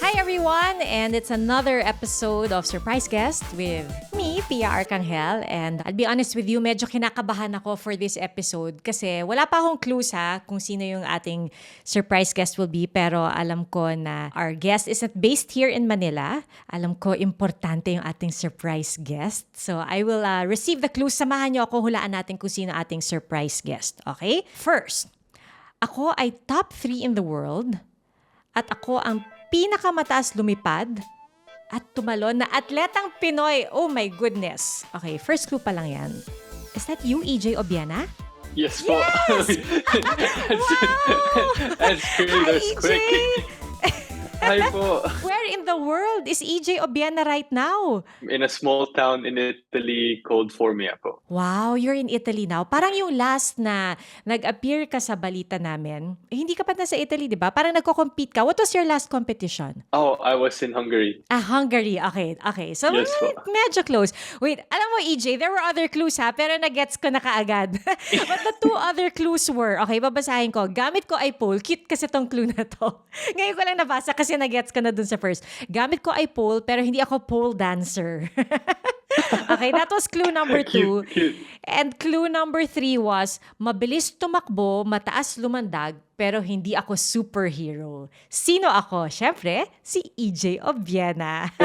Hi everyone, and it's another episode of Surprise Guest with me, Pia Arcangel. And I'll be honest with you, medyo kinakabahan ako for this episode kasi wala pa akong clues kung sino yung ating surprise guest will be. Pero alam ko na our guest isn't based here in Manila. Alam ko importante yung ating surprise guest. So I will receive the clues. Samahan niyo ako, hulaan natin kung sino ating surprise guest. Okay? First, ako ay top 3 in the world at ako ang pinakamataas lumipad at tumalon na atletang Pinoy. Oh my goodness. Okay, first clue pa lang yan. Is that you, EJ Obiena? Yes po. Yes! That's great. That's EJ! quick. Hi po. Where in the world is EJ Obiena right now? In a small town in Italy called Formia po. Wow, you're in Italy now. Parang yung last na nag-appear ka sa balita namin, hindi ka pa na sa Italy, di ba? Parang nagko-compete ka. What was your last competition? Oh, I was in Hungary. Hungary. Okay. So, Yes po. medyo close. Wait, alam mo, EJ, there were other clues pero nagets ko na kaagad. But the 2 other clues were, okay, babasahin ko. Gamit ko ay pole. Cute kasi tong clue na to. Ngayon ko lang nabasa kasi nagets ko na dun sa first. Gamit ko ay pole pero hindi ako pole dancer. Okay, that was clue number 2. Cute. And clue number 3 was, mabilis tumakbo, mataas lumandag, pero hindi ako superhero. Sino ako? Siyempre, si EJ Obiena.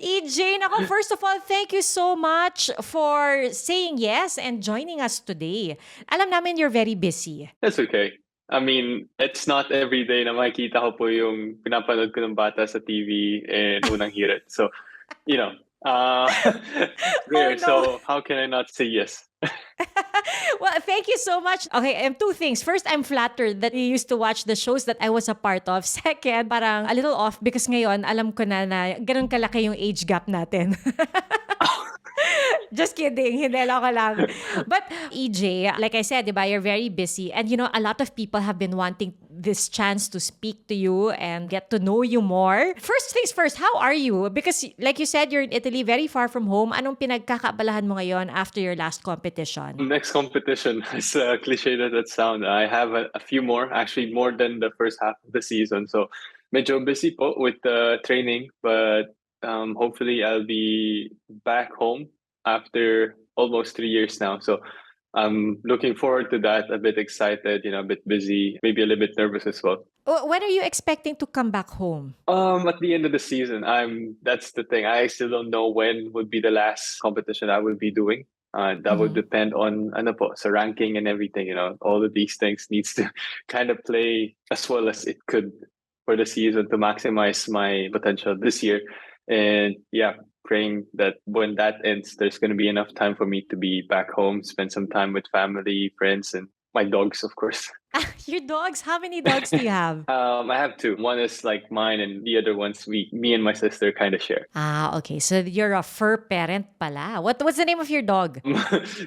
EJ, nako, first of all, thank you so much for saying yes and joining us today. Alam namin you're very busy. That's okay. I mean, it's not every day na makikita ko po yung pinapanood ko ng bata sa TV and unang hirit. So, you know, rare. Oh, no. So how can I not say yes? Well, thank you so much. Okay, 2 things. First, I'm flattered that you used to watch the shows that I was a part of. Second, parang a little off because ngayon, alam ko na ganun kalaki yung age gap natin. Just kidding. Hindi lang ko lang. But EJ, like I said, diba, you're very busy. And you know, a lot of people have been wanting this chance to speak to you and get to know you more. First things first, how are you? Because like you said, you're in Italy, very far from home. Anong pinagkakaabalahan mo ngayon after your last competition? Next competition, as cliche that sound, I have a few more, actually more than the first half of the season. So medyo busy po with the training, but hopefully I'll be back home after almost 3 years now. So I'm looking forward to that, a bit excited, a bit busy, maybe a little bit nervous as well. When are you expecting to come back home? At the end of the season, that's the thing. I still don't know when would be the last competition I will be doing. That would depend on sa ranking and everything, all of these things needs to kind of play as well as it could for the season to maximize my potential this year. And yeah, praying that when that ends, there's going to be enough time for me to be back home, spend some time with family, friends, and my dogs, of course. Your dogs? How many dogs do you have? I have 2. One is like mine, and the other one's me and my sister kind of share. Okay. So you're a fur parent pala. What's the name of your dog?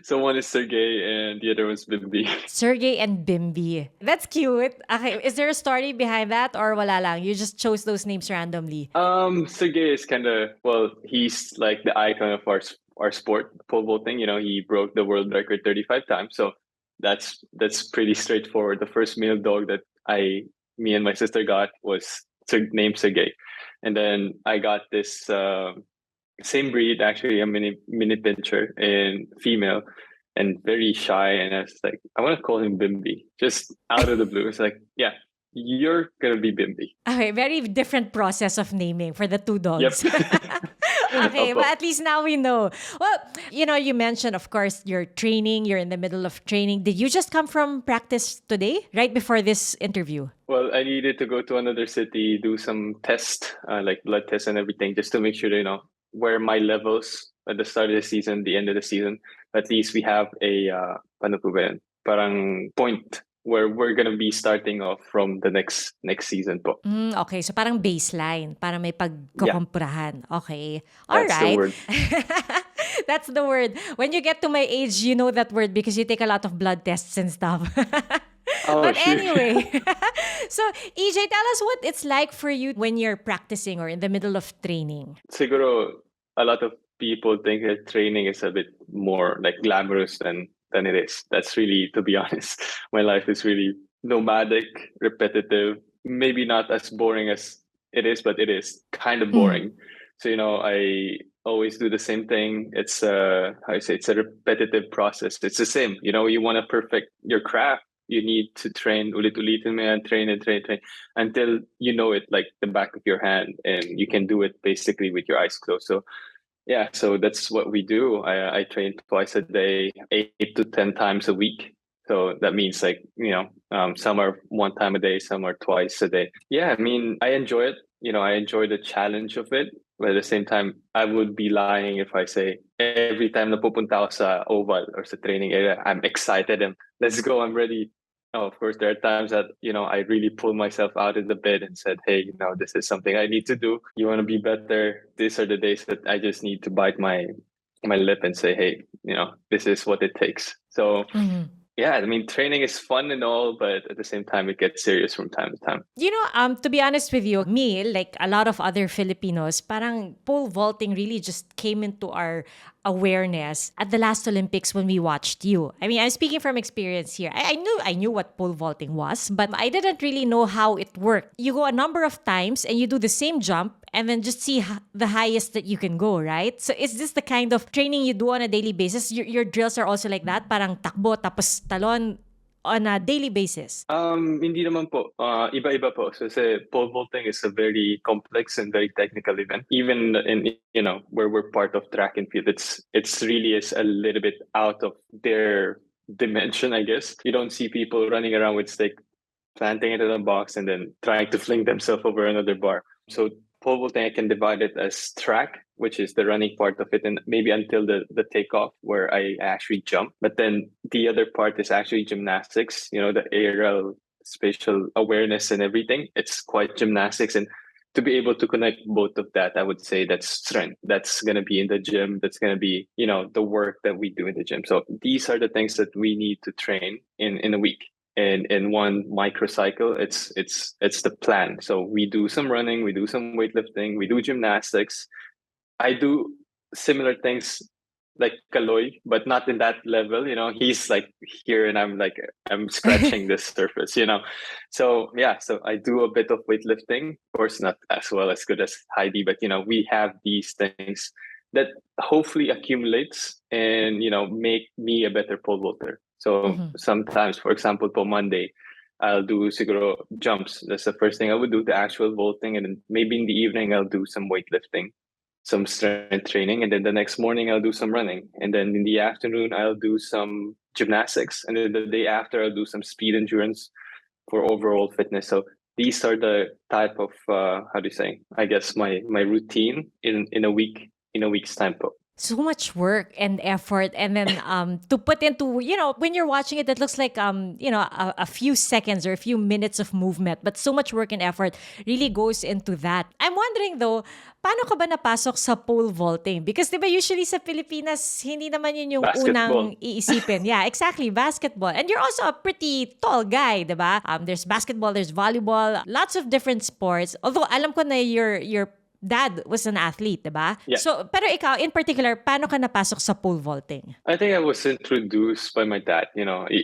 So one is Sergey, and the other one's Bimbi. Sergey and Bimbi. That's cute. Okay, is there a story behind that or wala lang? You just chose those names randomly? Sergey is kind of, he's like the icon of our sport, pole vaulting. He broke the world record 35 times. So that's pretty straightforward. The first male dog that me and my sister got was named Sergey. And then I got this same breed, actually a mini pincher and female and very shy. And I was like, I want to call him Bimbi, just out of the blue. It's like, yeah, you're going to be Bimbi. Okay, very different process of naming for the 2 dogs. Yep. Okay, but at least now we know. Well, you mentioned, of course, you're training. You're in the middle of training. Did you just come from practice today, right before this interview? Well, I needed to go to another city, do some tests, like blood tests and everything, just to make sure, where my levels at the start of the season, the end of the season. At least we have a, parang point where we're gonna be starting off from the next season po. Okay, so parang baseline, para may pagkukumpurahan. Okay. All That's right. the word. That's the word. When you get to my age, you know that word because you take a lot of blood tests and stuff. But sure. Anyway, so EJ, tell us what it's like for you when you're practicing or in the middle of training. Siguro, a lot of people think that training is a bit more like glamorous than it is. That's really, to be honest, my life is really nomadic, repetitive, maybe not as boring as it is, but it is kind of Mhm. boring. So, I always do the same thing. It's how you say, it's a repetitive process. It's the same. You want to perfect your craft. You need to train ulit-ulitin mo yan, train and train, train until you know it like the back of your hand, and you can do it basically with your eyes closed. So yeah, so that's what we do. I train twice a day, 8 to 10 times a week. So that means like, some are one time a day, some are twice a day. Yeah, I mean, I enjoy it. I enjoy the challenge of it. But at the same time, I would be lying if I say every time na pupunta ako sa oval or sa training area, I'm excited and let's go, I'm ready. Oh, of course, there are times that, I really pull myself out of the bed and said, hey, this is something I need to do. You want to be better. These are the days that I just need to bite my lip and say, hey, this is what it takes. So Mhm. yeah, I mean, training is fun and all, but at the same time, it gets serious from time to time. To be honest with you, me, like a lot of other Filipinos, parang pole vaulting really just came into our awareness at the last Olympics when we watched you. I mean, I'm speaking from experience here. I knew what pole vaulting was, but I didn't really know how it worked. You go a number of times and you do the same jump and then just see the highest that you can go, right? So is this the kind of training you do on a daily basis? Your drills are also like that, parang takbo tapos talon on a daily basis. Hindi naman po. Iba-iba po. So, say, pole vaulting is a very complex and very technical event. Even in, where we're part of track and field, it's really is a little bit out of their dimension, I guess. You don't see people running around with stick, planting it in a box, and then trying to fling themselves over another bar. So pole vaulting, I can divide it as track, which is the running part of it, and maybe until the takeoff where I actually jump. But then the other part is actually gymnastics, the aerial spatial awareness and everything. It's quite gymnastics. And to be able to connect both of that, I would say that's strength. That's going to be in the gym. That's going to be, the work that we do in the gym. So these are the things that we need to train in a week. And in one microcycle, it's the plan. So we do some running, we do some weightlifting, we do gymnastics. I do similar things like Kaloy, but not in that level. He's like here and I'm scratching the surface. So yeah, so I do a bit of weightlifting, of course, not as well as good as Heidi, but we have these things that hopefully accumulates and make me a better pole vaulter. So Mhm. sometimes, for example, for Monday, I'll do siguro jumps. That's the first thing I would do, the actual vaulting, and then maybe in the evening I'll do some weightlifting, some strength training, and then the next morning I'll do some running, and then in the afternoon I'll do some gymnastics, and then the day after I'll do some speed endurance for overall fitness. So these are the type of how do you say? I guess my routine in a week's time. Po. So much work and effort, and then to put into, when you're watching it, it looks like a few seconds or a few minutes of movement, but so much work and effort really goes into that. I'm wondering though, paano ka ba napasok sa pole vaulting? Because diba usually sa Pilipinas, hindi naman yun yung Basketball. unang iisipin. Yeah, exactly, basketball. And you're also a pretty tall guy, diba? There's basketball, there's volleyball, lots of different sports. Although alam ko na your dad was an athlete, diba? Yeah. So, pero ikaw, in particular, paano ka napasok sa pole vaulting? I think I was introduced by my dad.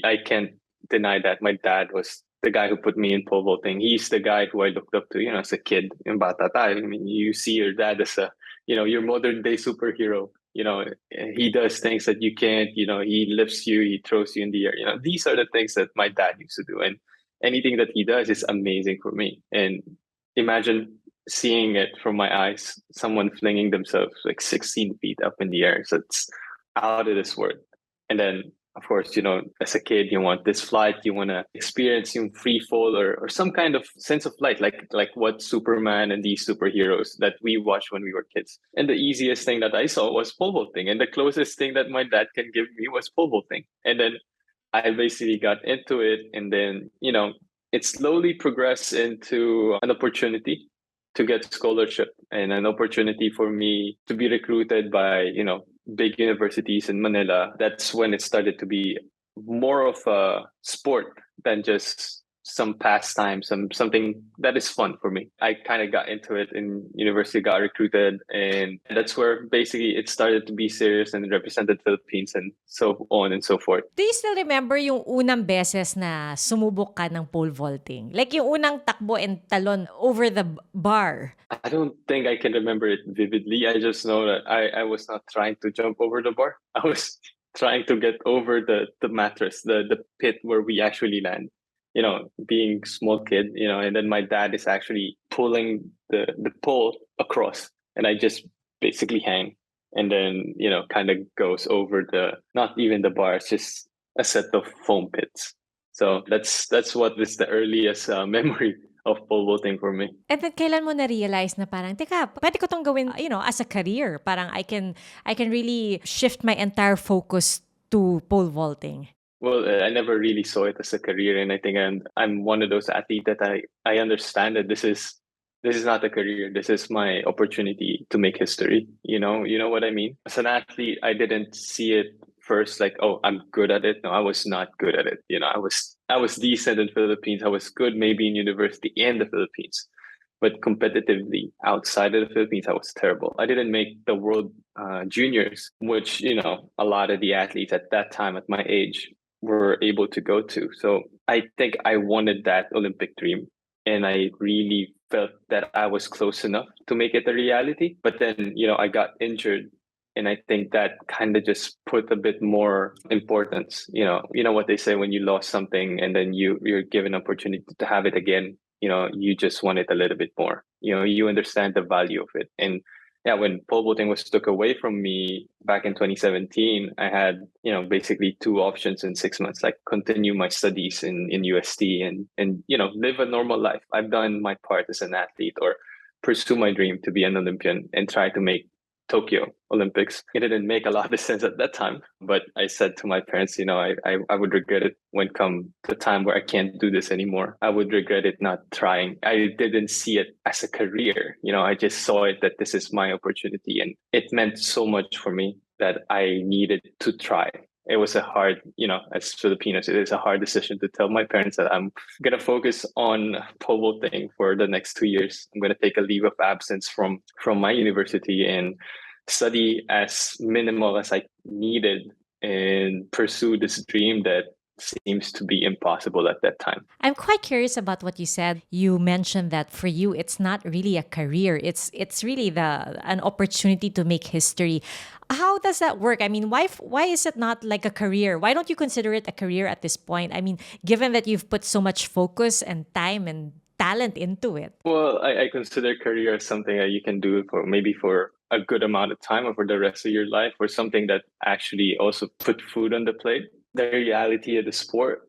I can't deny that my dad was the guy who put me in pole vaulting. He's the guy who I looked up to, as a kid in bata tayo. I mean, you see your dad as your modern day superhero. He does things that you can't, he lifts you, he throws you in the air. These are the things that my dad used to do. And anything that he does is amazing for me. And imagine seeing it from my eyes, someone flinging themselves like 16 feet up in the air. So it's out of this world. And then, of course, as a kid, you want this flight, you want to experience some free fall or some kind of sense of flight, like what Superman and these superheroes that we watched when we were kids. And the easiest thing that I saw was pole vaulting. And the closest thing that my dad can give me was pole vaulting. And then I basically got into it. And then, it slowly progressed into an opportunity to get scholarship and an opportunity for me to be recruited by, big universities in Manila. That's when it started to be more of a sport than just some pastime, something that is fun for me. I kind of got into it in university, got recruited, and that's where basically it started to be serious and represented Philippines and so on and so forth. Do you still remember yung unang beses na sumubok ka ng pole vaulting? Like yung unang takbo and talon over the bar? I don't think I can remember it vividly. I just know that I was not trying to jump over the bar. I was trying to get over the mattress, the pit where we actually land. You know, being small kid, you know, and then my dad is actually pulling the pole across, and I just basically hang, and then you know, kind of goes over the not even the bar, it's just a set of foam pits. So that's what is the earliest memory of pole vaulting for me. And then kailan mo na-realize na parang, teka, pwede ko tong gawin, as a career. Parang I can really shift my entire focus to pole vaulting. Well, I never really saw it as a career, and I think I'm one of those athletes that I understand that this is not a career. This is my opportunity to make history. You know what I mean. As an athlete, I didn't see it first like, oh, I'm good at it. No, I was not good at it. You know, I was decent in Philippines. I was good maybe in university in the Philippines, but competitively outside of the Philippines, I was terrible. I didn't make the world juniors, which you know a lot of the athletes at that time at my age were able to go to. So I think I wanted that Olympic dream, and I really felt that I was close enough to make it a reality. But then, you know, I got injured, and I think that kind of just put a bit more importance. You know what they say, when you lost something and then you're given opportunity to have it again, you know, you just want it a little bit more. You know, you understand the value of it. And yeah, when pole vaulting was took away from me back in 2017, I had, you know, basically two options in 6 months, like continue my studies in UST and, you know, live a normal life. I've done my part as an athlete, or pursue my dream to be an Olympian and try to make Tokyo Olympics. It didn't make a lot of sense at that time, but I said to my parents, you know, I would regret it when come the time where I can't do this anymore. I would regret it not trying. I didn't see it as a career. You know, I just saw it that this is my opportunity, and it meant so much for me that I needed to try. It was a hard, you know, as Filipinos, it is a hard decision to tell my parents that I'm going to focus on pole vaulting for the next 2 years. I'm going to take a leave of absence from my university and study as minimal as I needed and pursue this dream that seems to be impossible at that time. I'm quite curious about what you said. You mentioned that for you, it's not really a career. It's really an opportunity to make history. How does that work? I mean, why is it not like a career? Why don't you consider it a career at this point? I mean, given that you've put so much focus and time and talent into it. Well, I consider career as something that you can do for a good amount of time or for the rest of your life, or something that actually also put food on the plate. The reality of the sport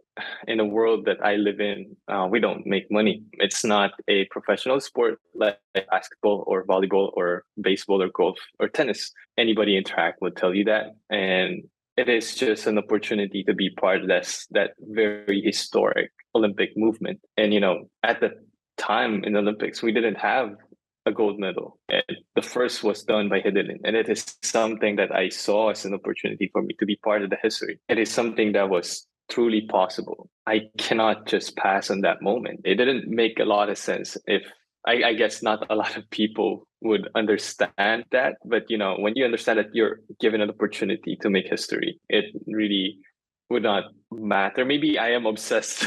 in the world that I live in, we don't make money. It's not a professional sport like basketball or volleyball or baseball or golf or tennis. Anybody in track will tell you that. And it is just an opportunity to be part of that very historic Olympic movement. And, you know, at the time in the Olympics, we didn't have a gold medal. And the first was done by Hidilyn. And it is something that I saw as an opportunity for me to be part of the history. It is something that was truly possible. I cannot just pass on that moment. It didn't make a lot of sense if I guess not a lot of people would understand that. But, you know, when you understand that you're given an opportunity to make history, it really would not matter. Maybe I am obsessed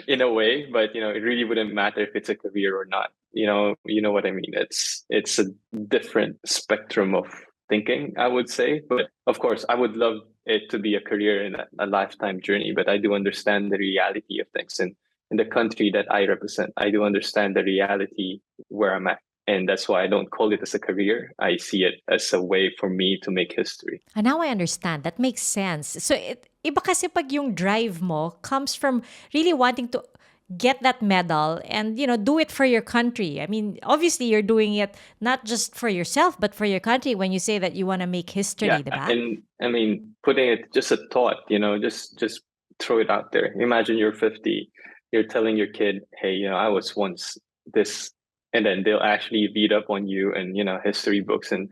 in a way, but, you know, it really wouldn't matter if it's a career or not. You know what I mean? It's a different spectrum of thinking, I would say. But of course, I would love it to be a career and a lifetime journey. But I do understand the reality of things. And in the country that I represent, I do understand the reality where I'm at. And that's why I don't call it as a career. I see it as a way for me to make history. And now I understand. That makes sense. So, iba kasi pag yung drive mo comes from really wanting to get that medal and, you know, do it for your country. I mean, obviously you're doing it not just for yourself, but for your country when you say that you want to make history, Yeah, diba? and I mean, putting it just a thought, you know, just throw it out there. Imagine you're 50, you're telling your kid, hey, you know, I was once this, and then they'll actually read up on you and, you know, history books, and,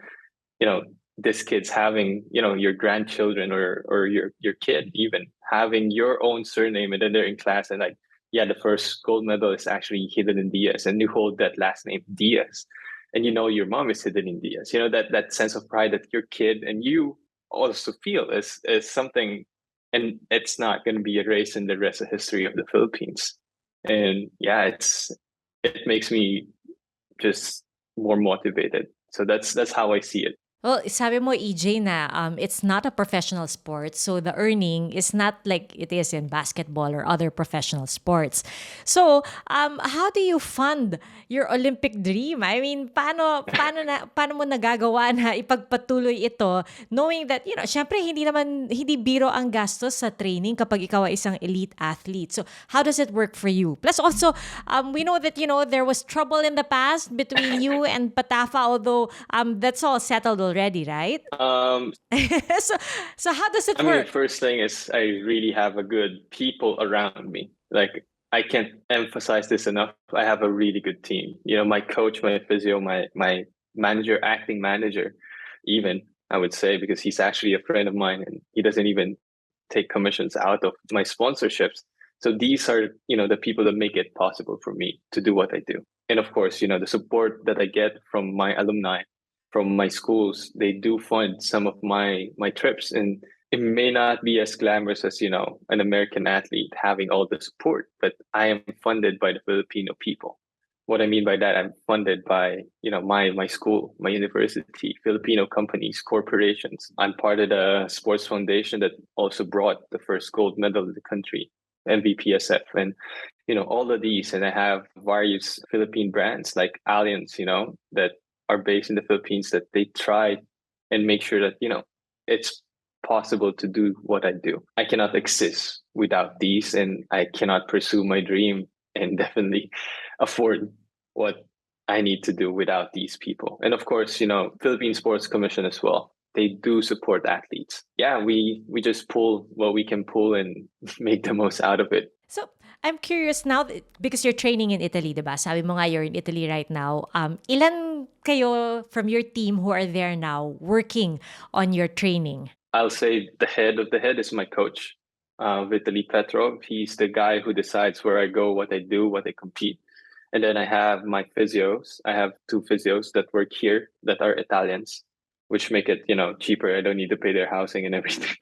you know, this kid's having, you know, your grandchildren or your kid even having your own surname, and then they're in class and like, yeah, the first gold medal is actually hidden in Diaz, and you hold that last name Diaz, and you know your mom is hidden in Diaz. You know that sense of pride that your kid and you also feel is something, and it's not going to be erased in the rest of history of the Philippines. And yeah, it makes me just more motivated. So that's how I see it. Well, sabi mo, EJ, na it's not a professional sport, so the earning is not like it is in basketball or other professional sports. So, how do you fund your Olympic dream? I mean, paano mo nagagawa na ipagpatuloy ito, knowing that, syempre hindi biro ang gastos sa training kapag ikaw ay isang elite athlete. So, how does it work for you? Plus also, we know that, there was trouble in the past between you and Patafa, although that's all settled already, right? so, so how does it I mean, work? first thing is I really have a good people around me. Like I can't emphasize this enough. I have a really good team. You know, my coach, my physio, my manager, acting manager, even I would say, because he's actually a friend of mine and he doesn't even take commissions out of my sponsorships. So these are, the people that make it possible for me to do what I do. And of course, the support that I get from my alumni, from my schools, they do fund some of my trips. And it may not be as glamorous as, an American athlete having all the support, but I am funded by the Filipino people. What I mean by that, I'm funded by, my school, my university, Filipino companies, corporations. I'm part of the sports foundation that also brought the first gold medal in the country, MVPSF, and all of these. And I have various Philippine brands like Allianz, that are based in the Philippines, that they try and make sure that it's possible to do what I do. I cannot exist without these, and I cannot pursue my dream and definitely afford what I need to do without these people. And of course, Philippine Sports Commission as well. They do support athletes. Yeah, we just pull what we can pull and make the most out of it. So, I'm curious now, because you're training in Italy, diba? Sabi mo nga you're in Italy right now. Ilan kayo from your team who are there now working on your training? I'll say the head of the head is my coach, Vitaly Petrov. He's the guy who decides where I go, what I do, what I compete. And then I have my physios. I have two physios that work here that are Italians, which make it, cheaper. I don't need to pay their housing and everything.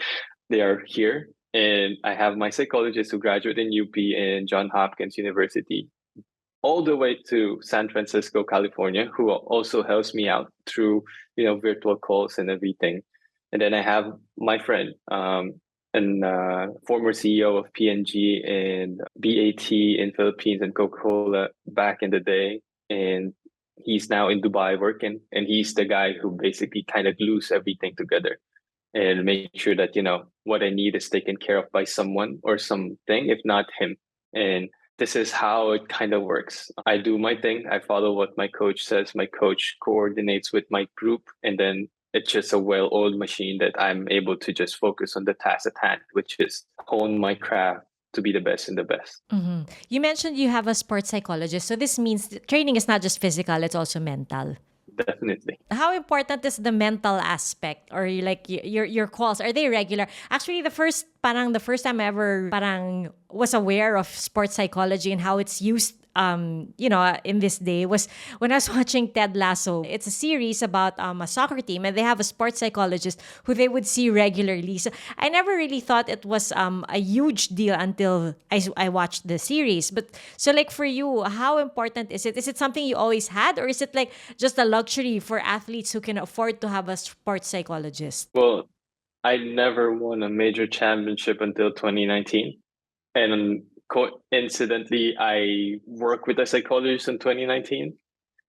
They are here. And I have my psychologist who graduated in UP and Johns Hopkins University, all the way to San Francisco, California, who also helps me out through, virtual calls and everything. And then I have my friend, and former CEO of PNG and BAT in Philippines and Coca-Cola back in the day. And he's now in Dubai working, and he's the guy who basically kind of glues everything together and make sure that, what I need is taken care of by someone or something, if not him. And this is how it kind of works. I do my thing. I follow what my coach says. My coach coordinates with my group, and then it's just a well-oiled machine that I'm able to just focus on the task at hand, which is hone my craft to be the best in the best. Mm-hmm. You mentioned you have a sports psychologist. So this means training is not just physical, it's also mental. Definitely. How important is the mental aspect, or like your calls? Are they regular? Actually, the first time I ever was aware of sports psychology and how it's used in this day was when I was watching Ted Lasso. It's a series about a soccer team, and they have a sports psychologist who they would see regularly. So I never really thought it was a huge deal until I watched the series. But so, like, for you, how important is it? Is it something you always had, or is it like just a luxury for athletes who can afford to have a sports psychologist? Well, I never won a major championship until 2019. And coincidentally, I worked with a psychologist in 2019.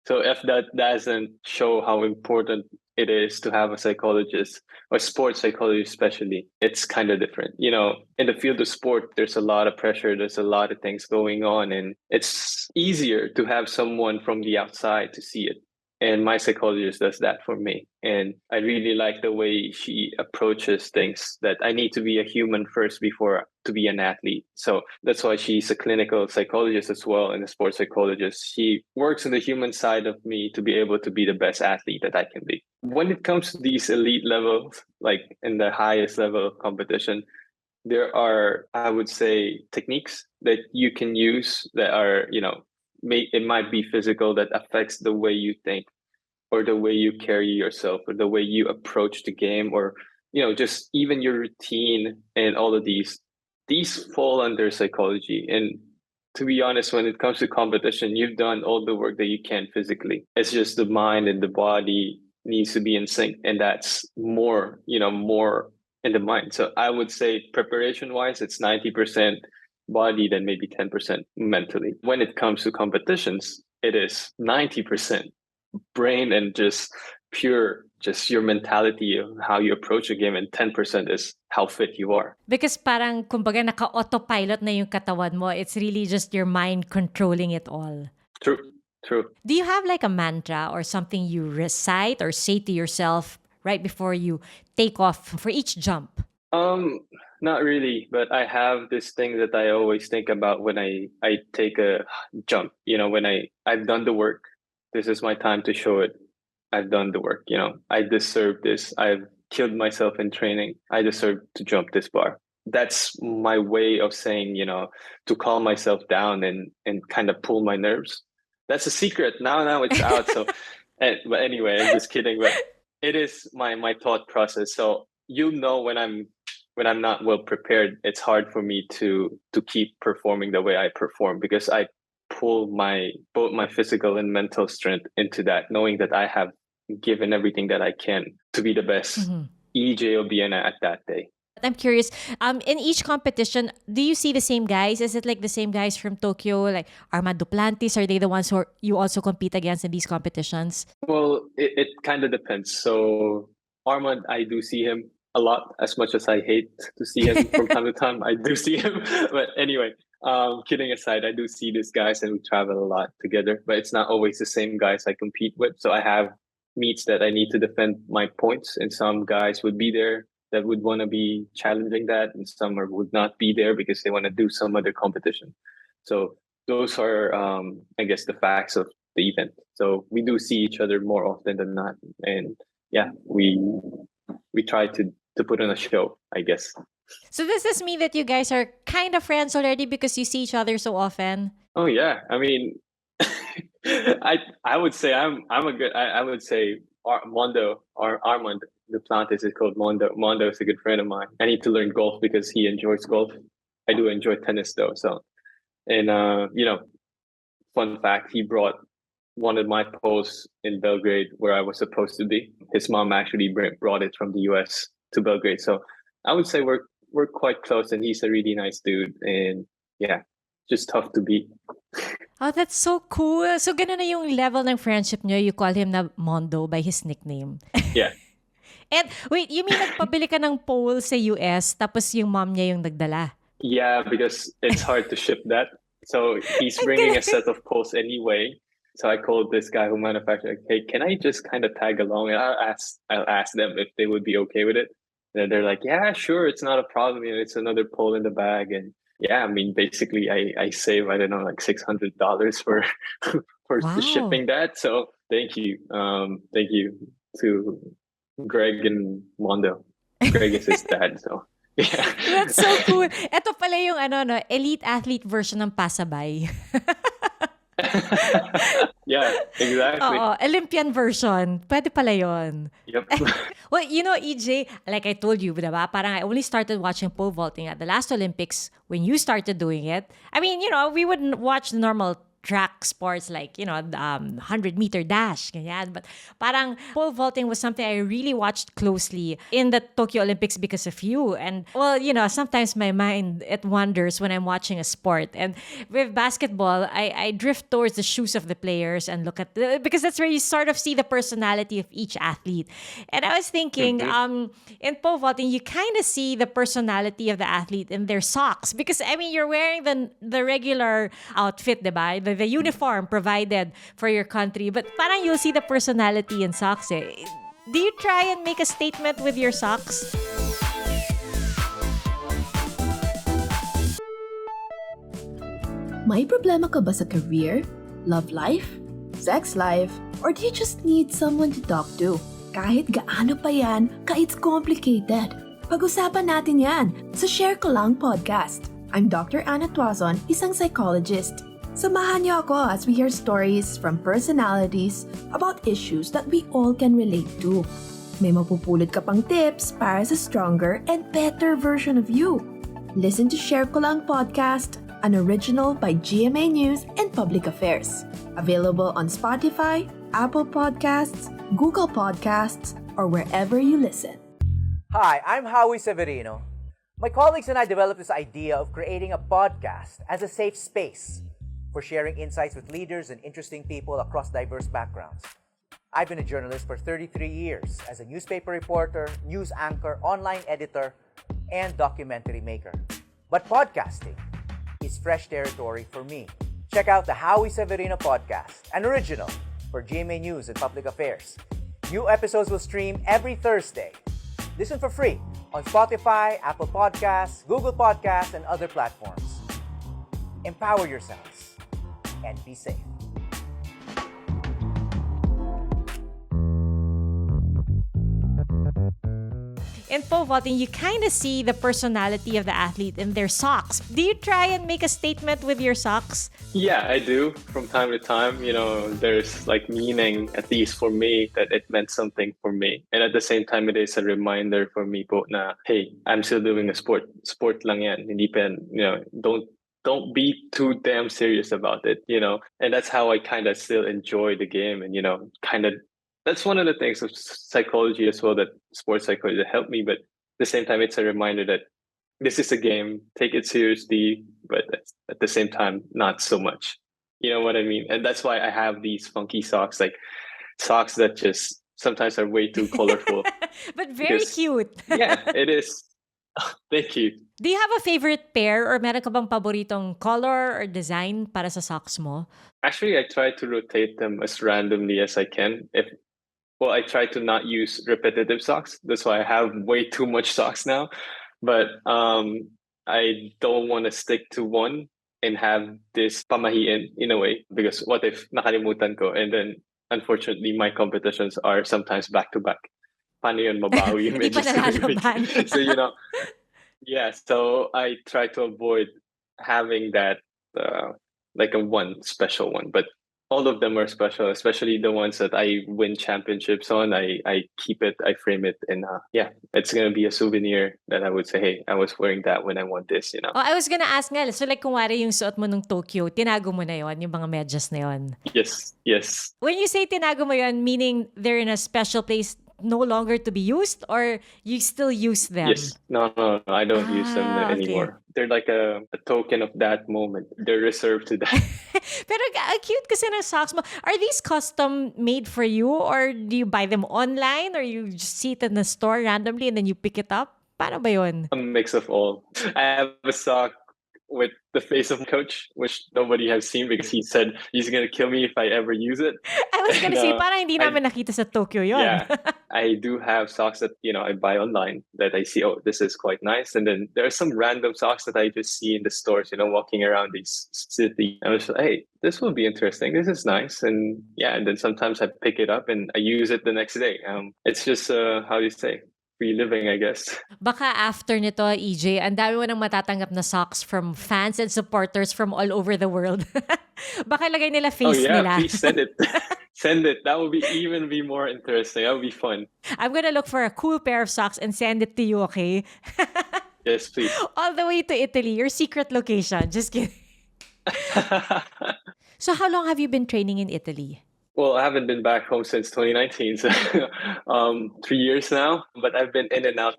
So if that doesn't show how important it is to have a psychologist, or sports psychologist especially, it's kind of different. In the field of sport, there's a lot of pressure, there's a lot of things going on, and it's easier to have someone from the outside to see it. And my psychologist does that for me. And I really like the way she approaches things, that I need to be a human first before to be an athlete. So that's why she's a clinical psychologist as well, and a sports psychologist. She works on the human side of me to be able to be the best athlete that I can be. When it comes to these elite levels, like in the highest level of competition, there are, I would say, techniques that you can use that are, it might be physical that affects the way you think or the way you carry yourself or the way you approach the game or, just even your routine and all of these fall under psychology. And to be honest, when it comes to competition, you've done all the work that you can physically. It's just the mind and the body needs to be in sync. And that's more in the mind. So I would say preparation wise, it's 90% body, then maybe 10% mentally. When it comes to competitions, it is 90% brain and just your mentality of how you approach a game, and 10% is how fit you are. Because parang, kumbaga, naka-autopilot na yung katawan mo. It's really just your mind controlling it all. True. Do you have like a mantra or something you recite or say to yourself right before you take off for each jump? Not really, but I have this thing that I always think about when I take a jump. When I've done the work, this is my time to show it. I've done the work, I deserve this. I've killed myself in training. I deserve to jump this bar. That's my way of saying, to calm myself down and kind of pull my nerves. That's a secret. Now it's out. So, but anyway, I'm just kidding. But it is my thought process. So when I'm not well prepared, it's hard for me to keep performing the way I perform because I pull both my physical and mental strength into that, knowing that I have given everything that I can to be the best EJ Obiena at that day. I'm curious, in each competition, do you see the same guys? Is it like the same guys from Tokyo, like Armand Duplantis? Are they the ones who you also compete against in these competitions? Well, it kind of depends. So Armand, I do see him a lot, as much as I hate to see him from time to time. I do see him. But anyway, kidding aside, I do see these guys and we travel a lot together, but it's not always the same guys I compete with. So I have meets that I need to defend my points, and some guys would be there that would want to be challenging that, and some would not be there because they want to do some other competition. So those are, I guess, the facts of the event. So we do see each other more often than not, and yeah, we try to put on a show, I guess. So does this mean that you guys are kind of friends already because you see each other so often? Oh yeah, I mean, I would say I would say Mondo or Armand Duplantis is called Mondo. Mondo is a good friend of mine. I need to learn golf because he enjoys golf. I do enjoy tennis though. So, and fun fact, he brought one of my posts in Belgrade where I was supposed to be. His mom actually brought it from the US to Belgrade. So I would say we're quite close, and he's a really nice dude. And yeah, just tough to beat. Oh, that's so cool. So ganun na yung level ng friendship nyo. You call him na Mondo by his nickname. Yeah. And wait, you mean nagpabili ka ng pole sa US tapos yung mom niya yung nagdala? Yeah, because it's hard to ship that. So he's bringing a set of poles anyway. So I called this guy who manufactured, hey, can I just kind of tag along? And I'll ask them if they would be okay with it. And they're like, yeah, sure, it's not a problem. It's another pole in the bag. And yeah, I mean, basically I save, I don't know, like $600 for Wow. shipping that. So thank you. Thank you to Greg and Mondo. Greg is his dad, so yeah. That's so cool. Ito pala yung elite athlete version ng pasabay. Yeah, exactly. Oo, Olympian version. Pwede pala yun. Yep. Well, EJ, like I told you, diba? Parang I only started watching pole vaulting at the last Olympics when you started doing it. I mean, we would watch the normal track sports like, 100-meter dash, ganyan. But parang pole vaulting was something I really watched closely in the Tokyo Olympics because of you. And, well, sometimes my mind, it wanders when I'm watching a sport. And with basketball, I drift towards the shoes of the players and look at because that's where you sort of see the personality of each athlete. And I was thinking, in pole vaulting, you kind of see the personality of the athlete in their socks. Because, I mean, you're wearing the regular outfit, diba? The uniform provided for your country. But parang you'll see the personality in socks eh. Do you try and make a statement with your socks? May problema ka ba sa career, love life, sex life, or do you just need someone to talk to? Kahit gaano pa yan, it's complicated. Pag-usapan natin yan sa Share Ko Lang podcast. I'm Dr. Anna Tuazon, isang psychologist. Samahan niyo ako as we hear stories from personalities about issues that we all can relate to. May mapupulot ka pang tips para sa stronger and better version of you. Listen to Share Ko Lang podcast, an original by GMA News and Public Affairs. Available on Spotify, Apple Podcasts, Google Podcasts, or wherever you listen. Hi, I'm Howie Severino. My colleagues and I developed this idea of creating a podcast as a safe space for sharing insights with leaders and interesting people across diverse backgrounds. I've been a journalist for 33 years as a newspaper reporter, news anchor, online editor, and documentary maker. But podcasting is fresh territory for me. Check out the Howie Severino podcast, an original for GMA News and Public Affairs. New episodes will stream every Thursday. Listen for free on Spotify, Apple Podcasts, Google Podcasts, and other platforms. Empower yourselves and be safe. In pole vaulting, you kind of see the personality of the athlete in their socks. Do you try and make a statement with your socks? Yeah, I do from time to time. There's like meaning, at least for me, that it meant something for me. And at the same time, it is a reminder for me po na, hey, I'm still doing a sport. Sport lang yan. Hindi pa, don't be too damn serious about it, And that's how I kind of still enjoy the game and, that's one of the things of psychology as well, that sports psychology that helped me. But at the same time, it's a reminder that this is a game, take it seriously, but at the same time, not so much. You know what I mean? And that's why I have these funky socks, like socks that just sometimes are way too colorful. But very cute. Yeah, it is. Thank you. Do you have a favorite pair or meron ka bang paboritong color or design para sa socks mo? Actually, I try to rotate them as randomly as I can. I try to not use repetitive socks. That's why I have way too much socks now. But I don't want to stick to one and have this pamahiin in a way, because what if nakalimutan ko, and then unfortunately my competitions are sometimes back to back. Paano yun mabawi yung Hindi pa medyas? nalalaban. So yeah. So I try to avoid having that like a one special one, but all of them are special, especially the ones that I win championships on. I keep it, I frame it, and it's gonna be a souvenir that I would say, hey, I was wearing that when I won this. Oh, I was gonna ask nga, so like kung wari yung suot mo nung Tokyo, tinago mo na yon, yung mga medyas na yon? Yes. When you say tinago mo yon, meaning they're in a special place no longer to be used, or you still use them? Yes. No, I don't use them anymore. Okay. They're like a token of that moment. They're reserved to that. Pero cute kasi ng socks mo. Are these custom made for you, or do you buy them online, or you just see it in the store randomly and then you pick it up? Paano ba yun? A mix of all. I have a sock with the face of coach, which nobody has seen because he said he's gonna kill me if I ever use it. I was gonna say, parang hindi namin nakita sa Tokyo yon. Yeah, I do have socks that I buy online that I see, oh, this is quite nice, and then there are some random socks that I just see in the stores, walking around these city. I was like, hey, this will be interesting. This is nice, and and then sometimes I pick it up and I use it the next day. It's just how do you say? Free living, I guess. Baka after nito, EJ, ang dami mo nang matatanggap na socks from fans and supporters from all over the world. Baka lagay nila face nila. Please send it. Send it. That would even be more interesting. That would be fun. I'm gonna look for a cool pair of socks and send it to you, okay? Yes, please. All the way to Italy, your secret location. Just kidding. So how long have you been training in Italy? Well, I haven't been back home since 2019, so 3 years now. But I've been in and out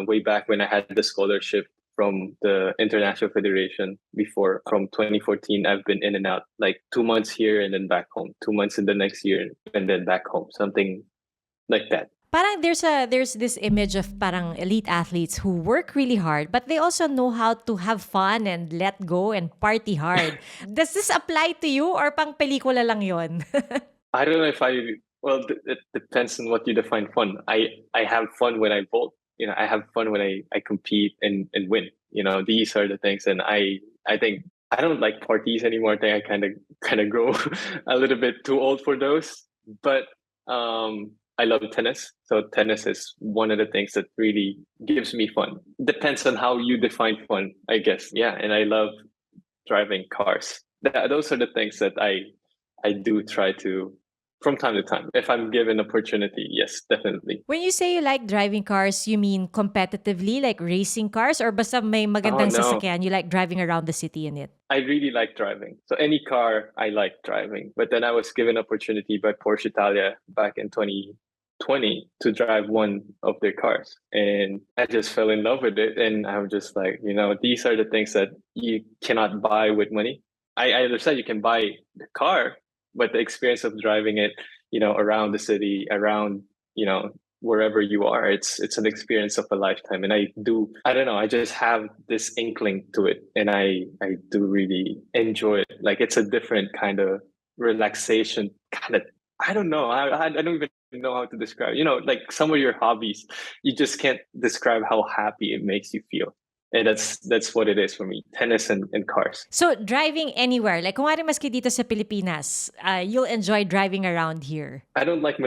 way back when I had the scholarship from the International Federation before. From 2014, I've been in and out, like 2 months here and then back home, 2 months in the next year and then back home, something like that. Parang there's this image of parang elite athletes who work really hard, but they also know how to have fun and let go and party hard. Does this apply to you, or pang pelikula lang yon? I don't know if it depends on what you define fun. I have fun when I bolt. I have fun when I compete and win. These are the things, and I think I don't like parties anymore. I think I kind of grow a little bit too old for those. But I love tennis. So tennis is one of the things that really gives me fun. Depends on how you define fun, I guess. Yeah, and I love driving cars. Those are the things that I do try to from time to time. If I'm given opportunity, yes, definitely. When you say you like driving cars, you mean competitively, like racing cars? Or basta may Oh magandang no, sasakyan, you like driving around the city in it? I really like driving. So any car I like driving. But then I was given opportunity by Porsche Italia back in 2020 to drive one of their cars. And I just fell in love with it. And I'm just like, these are the things that you cannot buy with money. I understand you can buy the car, but the experience of driving it, around the city, around, wherever you are, it's an experience of a lifetime. And I don't know, I just have this inkling to it, and I do really enjoy it. Like, it's a different kind of relaxation kind of, I don't know, I don't even know how to describe, like some of your hobbies, you just can't describe how happy it makes you feel. And that's what it is for me, tennis and cars. So, driving anywhere, like kung wari maski dito sa Pilipinas, you'll enjoy driving around here. I don't like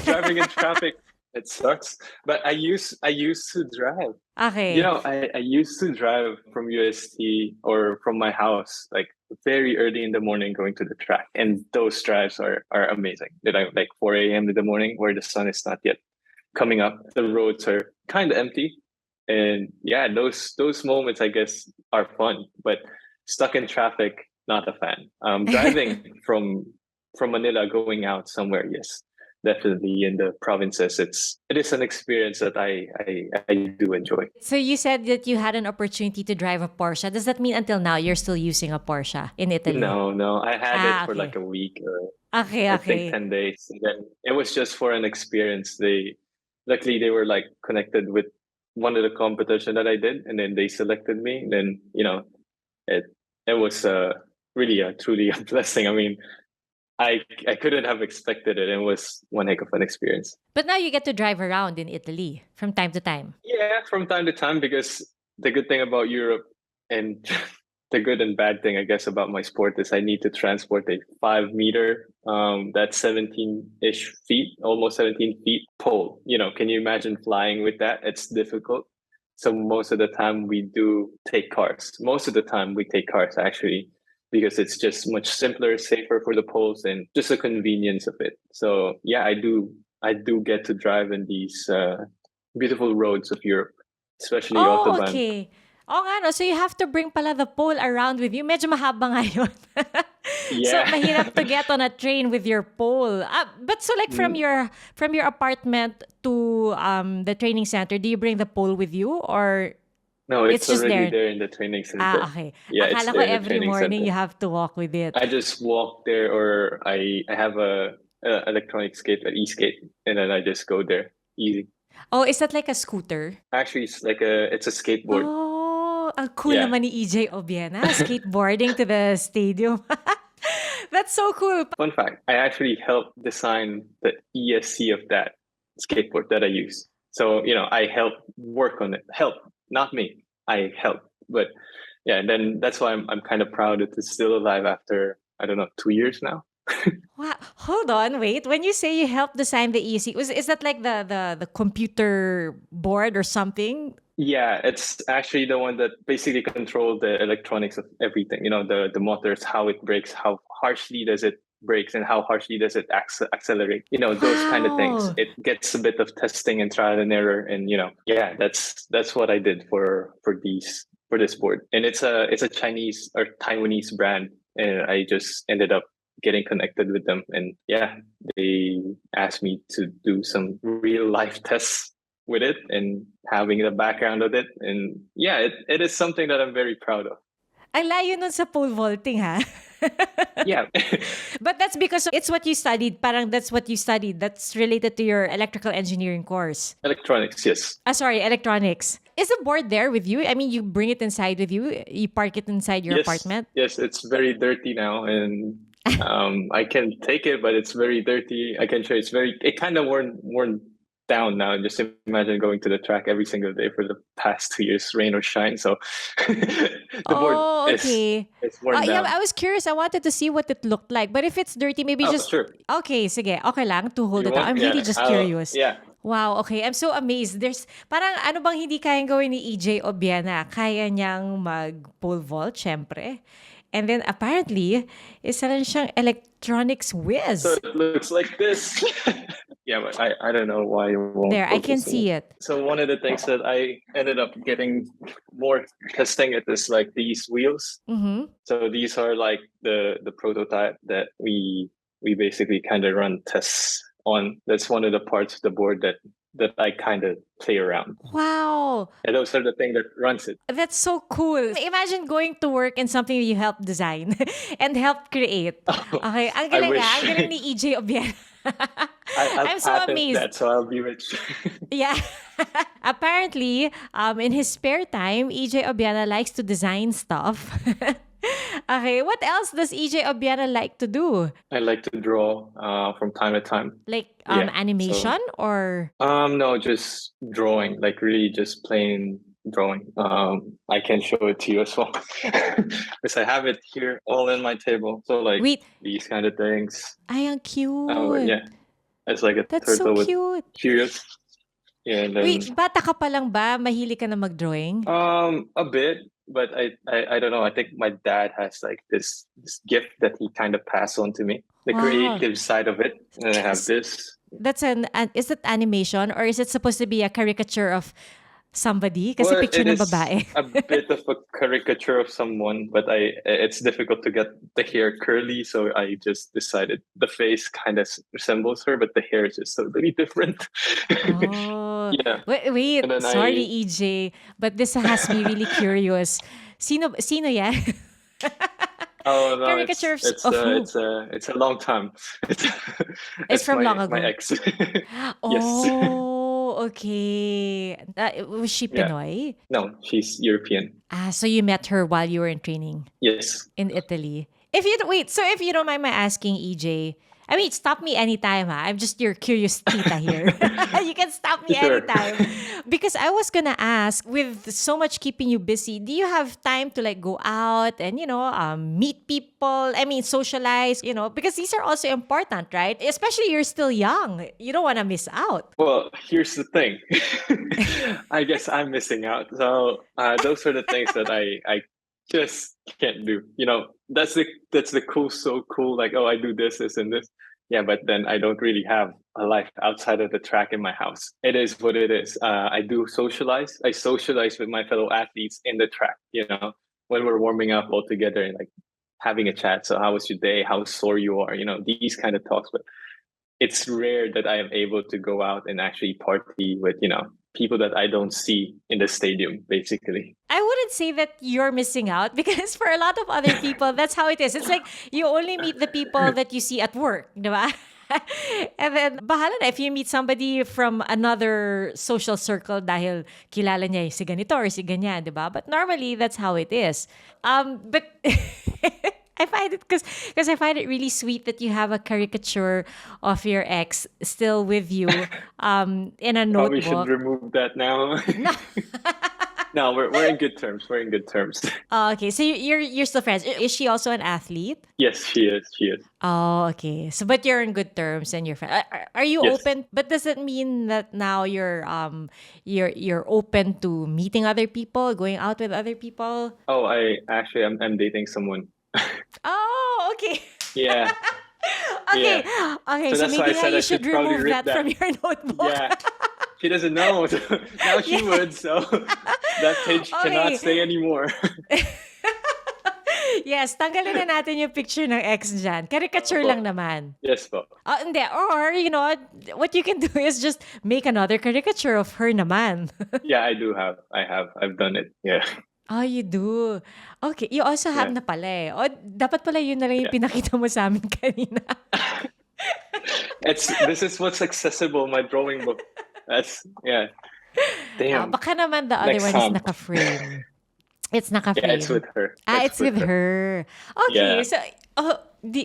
driving in traffic. It sucks. But I used to drive. Okay. I used to drive from UST or from my house like very early in the morning going to the track. And those drives are amazing. They're like 4 a.m. in the morning where the sun is not yet coming up. The roads are kind of empty. And yeah, those moments, I guess, are fun. But stuck in traffic, not a fan. Driving from Manila going out somewhere, yes, definitely in the provinces. It is an experience that I do enjoy. So, you said that you had an opportunity to drive a Porsche. Does that mean until now you're still using a Porsche in Italy? No, I had it for Okay. like a week or Okay, I think okay. 10 days. And then it was just for an experience. Luckily they were like connected with one of the competition that I did, and then they selected me. And then it it was really truly a blessing. I mean, I couldn't have expected it. It was one heck of an experience. But now you get to drive around in Italy from time to time. Yeah, from time to time, because the good thing about Europe and the good and bad thing, I guess, about my sport is I need to transport a 5 meter, that's 17-ish feet, almost 17 feet pole. Can you imagine flying with that? It's difficult. So most of the time we do take cars. Most of the time we take cars actually, because it's just much simpler, safer for the poles, and just the convenience of it. So yeah, I do get to drive in these beautiful roads of Europe, especially Oh, autobahn. okay. Oo nga, no? So you have to bring pala the pole around with you. Medyo mahaba nga yun. So, Yeah. mahirap to get on a train with your pole. But so like from Mm. your apartment to the training center, do you bring the pole with you or No, it's it's just already there? there in the training center. Okay. Yeah, it's Akala ko there in the every training morning center. you have to walk with it. I just walk there, or I have a electronic skate, an e-skate, and then I just go there. Easy. Oh, is that like a scooter? Actually, it's a skateboard. Oh, ang cool Yeah. naman ni EJ Obiena. Skateboarding to the stadium. That's so cool. Fun fact: I actually helped design the ESC of that skateboard that I use. So I helped work on it. Help, not me. I helped, but yeah. And then that's why I'm kind of proud that it's still alive after, I don't know, 2 years now. Wow. Hold on, wait. When you say you helped design the EC, is that like the computer board or something? Yeah, it's actually the one that basically controls the electronics of everything. The motors, how it brakes, how harshly does it brakes, and how harshly does it accelerate. Those kind of things. Wow. It gets a bit of testing and trial and error, and yeah, that's what I did for this board. And it's a Chinese or Taiwanese brand, and I just ended up getting connected with them, and yeah, they asked me to do some real life tests with it and having the background of it. And yeah, it is something that I'm very proud of. Ang layo nun sa pole vaulting, ha? Yeah. But that's because it's what you studied. Parang that's what you studied. That's related to your electrical engineering course. Electronics, yes. Sorry, electronics. Is the board there with you? I mean, you bring it inside with you? You park it inside your apartment? Yes, it's very dirty now, and I can take it, but it's very dirty. I can show it's very, it kind of worn down now. Just imagine going to the track every single day for the past 2 years, rain or shine. So the board Oh, is okay. it's worn Yeah, down. I was curious. I wanted to see what it looked like. But if it's dirty, maybe Oh, just... sure. Okay, sige. Okay lang to hold You it out. want? I'm really Yeah. just curious. Yeah. Wow, okay. I'm so amazed. There's parang ano bang hindi kayang gawin ni EJ Obiena? Kaya niyang mag-pole vault, syempre. And then apparently, isa rin siyang electronics whiz. So it looks like this. Yeah, but I don't know why you won't. There, I can focus on see it. So one of the things that I ended up getting more testing it is like these wheels. Mm-hmm. So these are like the prototype that we basically kind of run tests on. That's one of the parts of the board that I kind of play around. Wow. And those are the thing that runs it. That's so cool. Imagine going to work in something you helped design and helped create. Okay, ang galing wish. Ang galing ni EJ Obiena. I'll I'm so patent amazed. that, so I'll be rich. Yeah. Apparently, in his spare time, EJ Obiena likes to design stuff. Okay, what else does EJ Obiena like to do? I like to draw from time to time. Like Yeah, animation or... No, just drawing, like really just plain drawing. I can show it to you as well. Because I have it here all in my table. So like Wait, these kind of things. ay, ang cute. Yeah. It's like a That's turtle so with cute. curious. Yeah, and then Wait, bata ka pa lang ba? Mahilig ka na mag-drawing? a bit, but I don't know. I think my dad has like this gift that he kind of passed on to me. The Wow. creative side of it. And I have this. That's is it animation or is it supposed to be a caricature of somebody? Kasi Well, picture it ng is babae. a bit of a caricature of someone, but it's difficult to get the hair curly, so I just decided the face kind of resembles her, but the hair is just totally different. Oh. Yeah. Wait. And then Sorry, EJ, but this has me really curious. Sino yan? Oh no, Caricature of- it's of who? it's a long time. It's from my, long ago. My ex. Oh, okay. Was she Yeah. Pinoy? No, she's European. So you met her while you were in training Yes. in Italy. If you don't mind my asking, EJ, I mean, stop me anytime, ha? I'm just your curious tita here. You can stop me Sure. anytime. Because I was gonna ask, with so much keeping you busy, do you have time to like go out and, meet people? I mean, socialize, because these are also important, right? Especially you're still young. You don't want to miss out. Well, here's the thing. I guess I'm missing out. So those are the things that I just can't do. That's the cool, so cool. Like, oh, I do this, and this. Yeah, but then I don't really have a life outside of the track in my house. It is what it is. I do socialize. I socialize with my fellow athletes in the track. When we're warming up all together and like having a chat. So, how was your day? How sore you are? These kind of talks. But it's rare that I am able to go out and actually party with people that I don't see in the stadium, basically. I wouldn't say that you're missing out because for a lot of other people, that's how it is. It's like you only meet the people that you see at work, diba? And then, bahala na if you meet somebody from another social circle dahil kilala niya si ganito or si ganyan, diba? But normally, that's how it is. But I find it because I find it really sweet that you have a caricature of your ex still with you in a Probably notebook. should remove that now. No. No, we're in good terms. We're in good terms. Oh, okay. So you're still friends. Is she also an athlete? Yes, she is. She is. Oh, okay. So, but you're in good terms and you're friends. Are you Yes. open? But does it mean that now you're open to meeting other people, going out with other people? Oh, I'm dating someone. Oh, okay. Yeah. Okay. Yeah. Okay. So So that's why I maybe said I you should should probably remove rip that from your notebook. Yeah. She doesn't know. Now she would, so that page Okay. cannot stay anymore. Yes, tanggalin na natin yung picture ng ex dyan. Caricature lang naman. Yes, po. Hindi. Or, what you can do is just make another caricature of her naman. Yeah, I do have. I've done it. Yeah. Oh, you do. Okay. You also have Yeah. na pala eh. O, dapat pala yun na lang yung Yeah. pinakita mo sa amin kanina. This is what's accessible in my drawing book. Yeah. Damn. Baka naman the other Next one is time. naka-frame. It's naka-frame. Yeah, it's with her. It's with her. Yeah. Okay. So,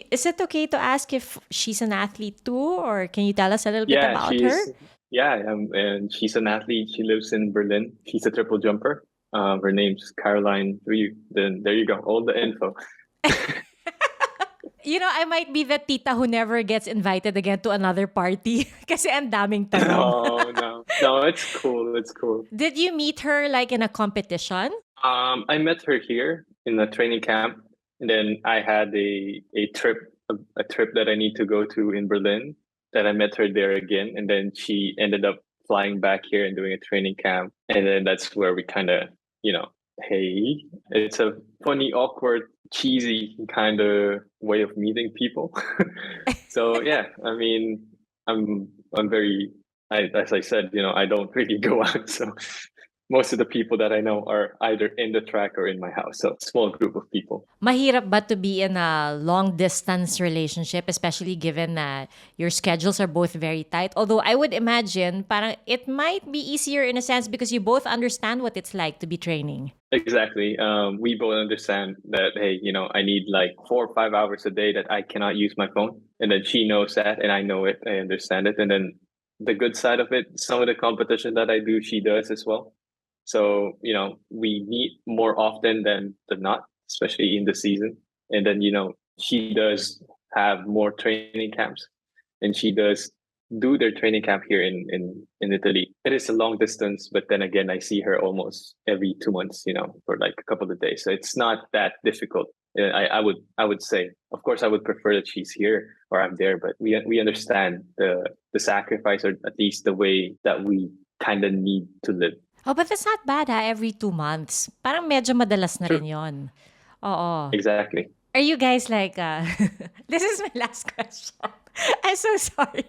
is it okay to ask if she's an athlete too? Or can you tell us a little bit Yeah, about her? Yeah, and she's an athlete. She lives in Berlin. She's a triple jumper. Her name's Caroline. Then there you go. All the info. I might be the tita who never gets invited again to another party kasi ang daming tanong. No, it's cool. It's cool. Did you meet her like in a competition? I met her here in a training camp, and then I had a trip that I need to go to in Berlin. That I met her there again, and then she ended up flying back here and doing a training camp, and then that's where we kind of, hey, it's a funny, awkward, cheesy kind of way of meeting people. So yeah, I mean, I'm very, as I said, I don't really go out, so most of the people that I know are either in the track or in my house. So small group of people. Mahirap ba to be in a long distance relationship, especially given that your schedules are both very tight? Although I would imagine parang it might be easier in a sense because you both understand what it's like to be training. Exactly. We both understand that, hey, I need like 4 or 5 hours a day that I cannot use my phone. And then she knows that, and I know it. I understand it. And then the good side of it, some of the competition that I do, she does as well. So, we meet more often than not, especially in the season. And then, she does have more training camps, and she does do their training camp here in Italy. It is a long distance, but then again, I see her almost every 2 months, for like a couple of days. So it's not that difficult. I would say, of course, I would prefer that she's here or I'm there, but we understand the sacrifice, or at least the way that we kind of need to live. Oh, but that's not bad every 2 months. Parang medyo madalas na True. rin yon. Oo. Exactly. Are you guys like, this is my last question. I'm so sorry.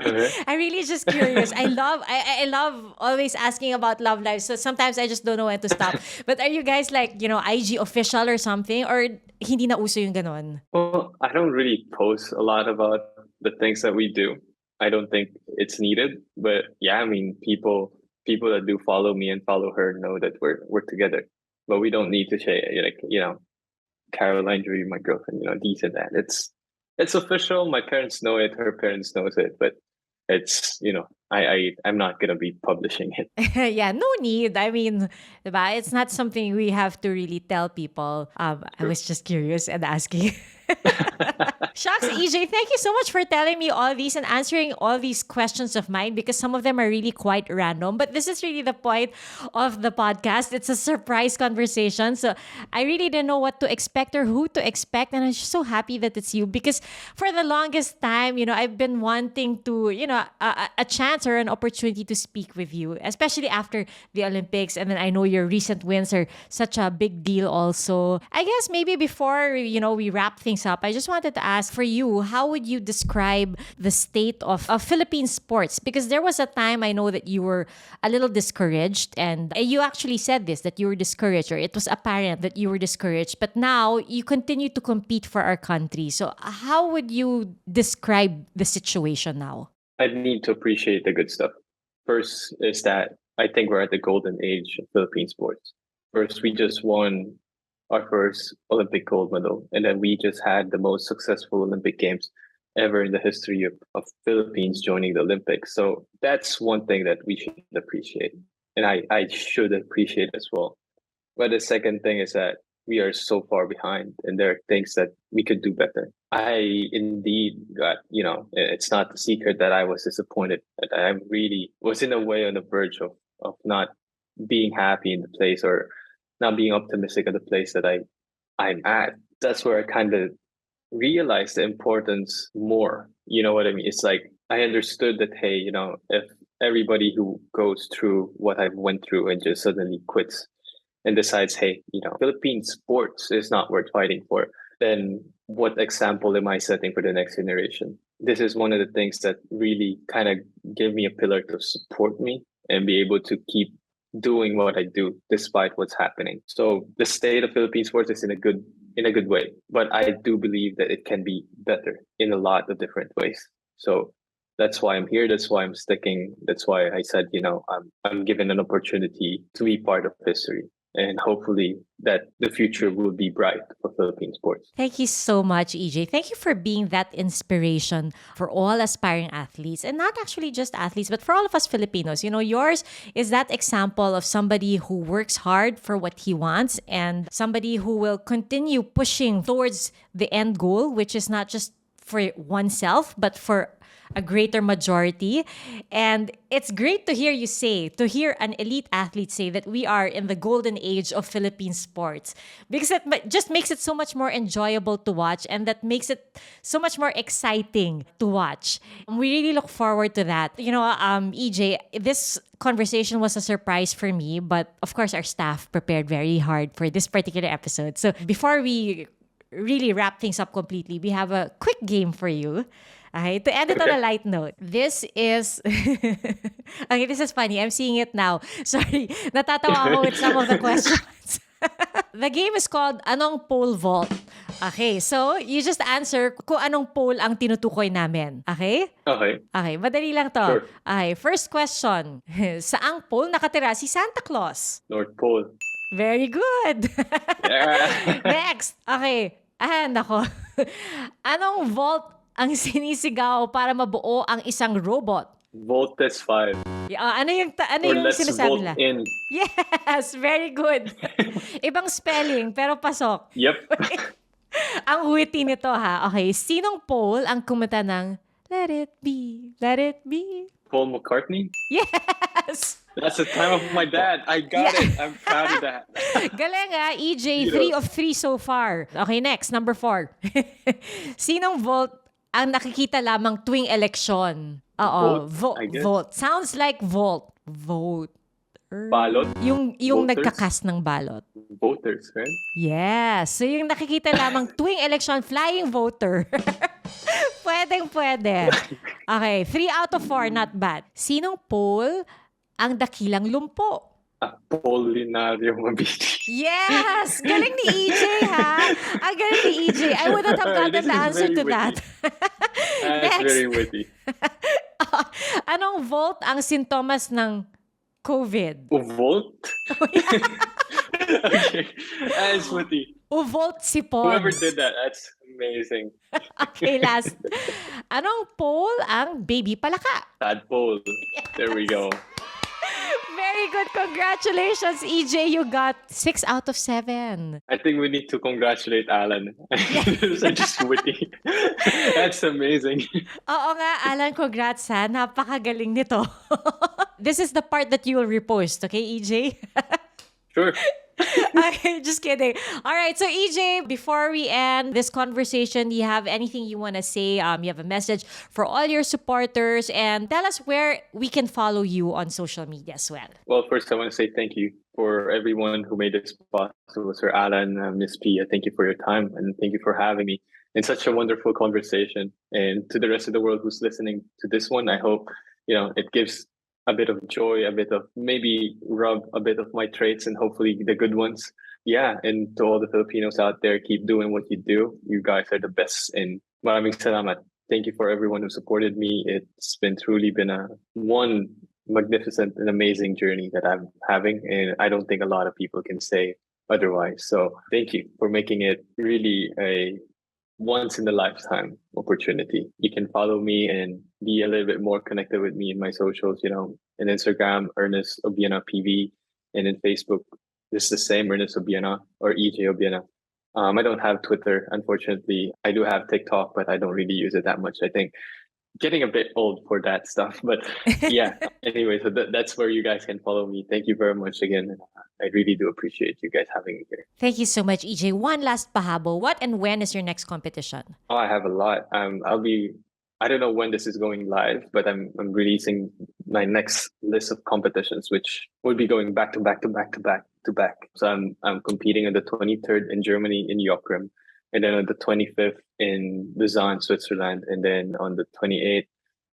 I'm really just curious. I love always asking about love lives. So sometimes I just don't know when to stop. But are you guys like, IG official or something? Or hindi na uso yung ganon? Well, I don't really post a lot about the things that we do. I don't think it's needed. But yeah, I mean, people that do follow me and follow her know that we're together. But we don't need to say, like, Caroline Drew, my girlfriend, these and that. It's official. My parents know it. Her parents knows it. But it's, I'm not gonna be publishing it. Yeah, no need. I mean, diba? It's not something we have to really tell people. I was just curious and asking. Shucks, EJ, thank you so much for telling me all these and answering all these questions of mine because some of them are really quite random. But this is really the point of the podcast. It's a surprise conversation. So I really didn't know what to expect or who to expect. And I'm just so happy that it's you because for the longest time, I've been wanting to, a chance or an opportunity to speak with you, especially after the Olympics. And then I know your recent wins are such a big deal also. I guess maybe before, we wrap things up, I just wanted to ask for you, how would you describe the state of Philippine sports? Because there was a time I know that you were a little discouraged and you actually said this, that you were discouraged or it was apparent that you were discouraged. But now you continue to compete for our country. So how would you describe the situation now? I need to appreciate the good stuff. First is that I think we're at the golden age of Philippine sports. First, we just won our first Olympic gold medal, and then we just had the most successful Olympic Games ever in the history of Philippines joining the Olympics. So that's one thing that we should appreciate, and I should appreciate as well. But the second thing is that we are so far behind, and there are things that we could do better. I indeed got, it's not a secret that I was disappointed, that I really was in a way on the verge of not being happy in the place or not being optimistic of the place that I'm at. That's where I kind of realized the importance more. You know what I mean? It's like I understood that, hey, if everybody who goes through what I went through and just suddenly quits and decides, hey, Philippine sports is not worth fighting for, then what example am I setting for the next generation? This is one of the things that really kind of gave me a pillar to support me and be able to keep doing what I do despite what's happening. So the state of Philippine sports is in a good way, but I do believe that it can be better in a lot of different ways. So that's why I'm here. That's why I'm sticking. That's why I said, I'm given an opportunity to be part of history. and hopefully that the future will be bright for Philippine sports. Thank you so much, EJ. Thank you for being that inspiration for all aspiring athletes, and not actually just athletes, but for all of us Filipinos. You know, yours is that example of somebody who works hard for what he wants and somebody who will continue pushing towards the end goal, which is not just for oneself, but for a greater majority. And it's great to hear an elite athlete say that we are in the golden age of Philippine sports, because it just makes it so much more enjoyable to watch, and that makes it so much more exciting to watch. We really look forward to that. You know, EJ, this conversation was a surprise for me, but of course our staff prepared very hard for this particular episode. So before we really wrap things up completely, we have a quick game for you. Okay, to end it on a light note, this is... okay, this is funny. I'm seeing it now. Sorry, natatawa ako with some of the questions. The game is called Anong Pole Vault? Okay, so you just answer kung anong pole ang tinutukoy namin. Okay? Okay. Okay, madali lang to. Sure. Okay, first question. Saang pole nakatira si Santa Claus? North Pole. Very good. Yeah. Next. Okay. Nako. Anong vault ang sinisigaw para mabuo ang isang robot? Volt test 5. Ano yung Or let's sinasabi vote nila? in. Yes, very good. Ibang spelling, pero pasok. Yep. Ang witty nito ha. Okay, sinong pole ang kumanta ng Let It Be, Let It Be? Paul McCartney? Yes! That's the time of my dad. I got it. I'm proud of that. Galing EJ, You know. 3 of 3 so far. Okay, next, number 4. Sinong vault ang nakikita lamang tuwing eleksyon? Oo, Vote, I guess. vote. Sounds like vote. Vote. Balot? Yung Voters? nagkakas ng balot. Voters, right? Yes. So yung nakikita lamang tuwing election, flying voter. Pwede. Okay, 3 out of 4, not bad. Sinong pole ang dakilang lumpo? Apolinario Mabini. Yes! Galing ni EJ, ha? Ang galing ni EJ. I wouldn't have gotten This the is answer very to witty. that. That's Next. very witty. Anong volt ang sintomas ng COVID? Volt? Okay. That's witty. Uvolt sipon. Whoever did that, that's amazing. Okay, last. Anong pole ang baby palaka? Tadpole. There we go. Very good. Congratulations, EJ. You got 6 out of 7. I think we need to congratulate Alan. They're just witty. That's amazing. Oo nga, Alan, congrats ha. Napakagaling nito. This is the part that you will repost, okay, EJ? Sure. Okay, just kidding. All right, so EJ, before we end this conversation, do you have anything you want to say? You have a message for all your supporters, and tell us where we can follow you on social media as well. Well, first, I want to say thank you for everyone who made this possible. Sir Alan, Miss Pia, thank you for your time, and thank you for having me in such a wonderful conversation. And to the rest of the world who's listening to this one, I hope it gives a bit of joy, a bit of maybe rub a bit of my traits, and hopefully the good ones. Yeah, and to all the Filipinos out there, keep doing what you do. You guys are the best. And maraming salamat. Thank you for everyone who supported me. It's truly been one magnificent and amazing journey that I'm having, and I don't think a lot of people can say otherwise. So thank you for making it really a once in a lifetime opportunity. You can follow me and be a little bit more connected with me in my socials, in Instagram, Ernest Obiena PV, and in Facebook, it's the same, Ernest Obiena or EJ Obiena. I don't have Twitter, unfortunately. I do have TikTok, but I don't really use it that much. I think getting a bit old for that stuff, but yeah. Anyway, so that's where you guys can follow me. Thank you very much again. I really do appreciate you guys having me here. Thank you so much, EJ. One last pahabol. What and when is your next competition? Oh, I have a lot. I don't know when this is going live, but I'm releasing my next list of competitions, which will be going back to back to back to back to back. So I'm competing on the 23rd in Germany in Joachim, and then on the 25th in Lausanne, Switzerland, and then on the 28th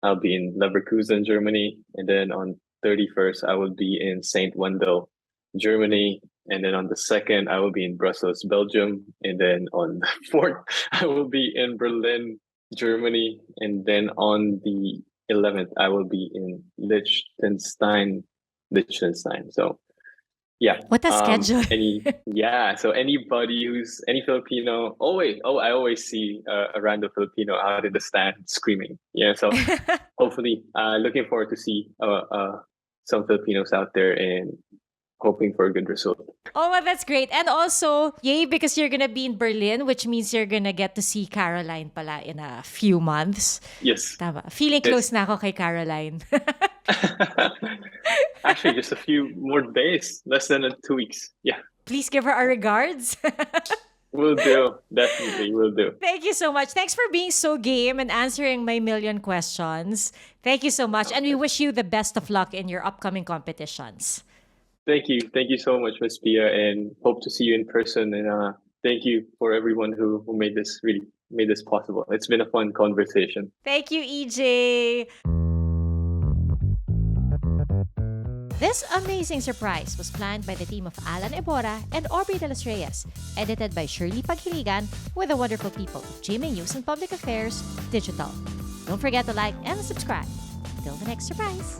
I'll be in Leverkusen, Germany, and then on 31st I will be in Saint Wendel, Germany, and then on the 2nd I will be in Brussels, Belgium, and then on the 4th I will be in Berlin, Germany, and then on the 11th I will be in Liechtenstein. So Yeah. What a schedule. So anybody who's any Filipino, I always see a random Filipino out in the stand screaming. Yeah. So hopefully, looking forward to see some Filipinos out there and hoping for a good result. Oh, well, that's great. And also, yay, because you're gonna be in Berlin, which means you're gonna get to see Caroline pala in a few months. Yes. Tama. Feeling close na ako kay Caroline. Actually, just a few more days, less than 2 weeks. Yeah. Please give her our regards. Will do. Definitely will do. Thank you so much. Thanks for being so game and answering my million questions. Thank you so much. And we wish you the best of luck in your upcoming competitions. Thank you. Thank you so much, Miss Pia, and hope to see you in person. And thank you for everyone who made this possible. It's been a fun conversation. Thank you, EJ. This amazing surprise was planned by the team of Alan Ebora and Aubrey de los Reyes, edited by Shirley Paghiligan with the wonderful people of GMA News and Public Affairs Digital. Don't forget to like and subscribe. Till the next surprise.